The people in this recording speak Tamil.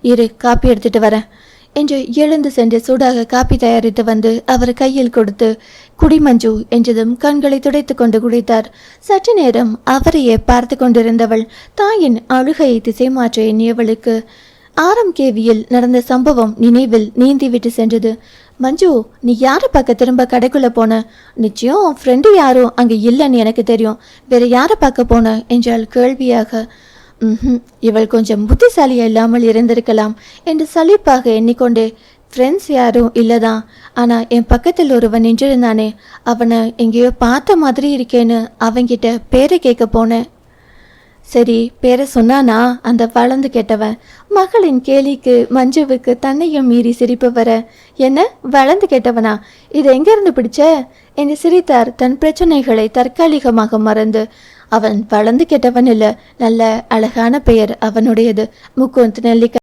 இரு, காப்பி எடுத்துட்டு வரேன் என்று எழுந்து சென்று சூடாக காப்பி தயாரித்து வந்து அவர் கையில் கொடுத்து குடி மஞ்சு என்றதும் கண்களை துடைத்து கொண்டு குடித்தார். சற்று நேரம் அவரையே பார்த்து கொண்டிருந்தவள் தாயின் அழுகையை திசை மாற்ற எண்ணியவளுக்கு கேவியில் நடந்த சம்பவம் நினைவில் நீந்திவிட்டு சென்றது. மஞ்சு, நீ யாரை பார்க்க திரும்ப கடைக்குள்ள போன? நிச்சயம் ஃப்ரெண்டு யாரும் அங்கே இல்லைன்னு எனக்கு தெரியும். வேற யாரை பார்க்க போன என்றால் கேள்வியாக. இவள் கொஞ்சம் புத்திசாலியா இல்லாமல் இருந்திருக்கலாம் என்று சலிப்பாக எண்ணிக்கொண்டே, ஃப்ரெண்ட்ஸ் யாரும் இல்லைதான், ஆனால் என் பக்கத்தில் ஒருவன் நின்றிருந்தானே, அவனை எங்கேயோ பார்த்த மாதிரி இருக்கேன்னு அவங்கிட்ட பேரை கேட்க போனேன். சரி, பேரை சொன்னானா அந்த வளர்ந்து கெட்டவன்? மகளின் கேலிக்கு மஞ்சுவுக்கு தன்னையும் மீறி சிரிப்பு வர, என்ன வளர்ந்து கெட்டவனா, இது எங்கிருந்து பிடிச்ச என்று சிரித்தார் தன் பிரச்சனைகளை தற்காலிகமாக மறந்து. அவன் வளர்ந்து கெட்டவன் இல்லை, நல்ல அழகான பெயர் அவனுடையது. முக்குந்து நெல்லிக்காய்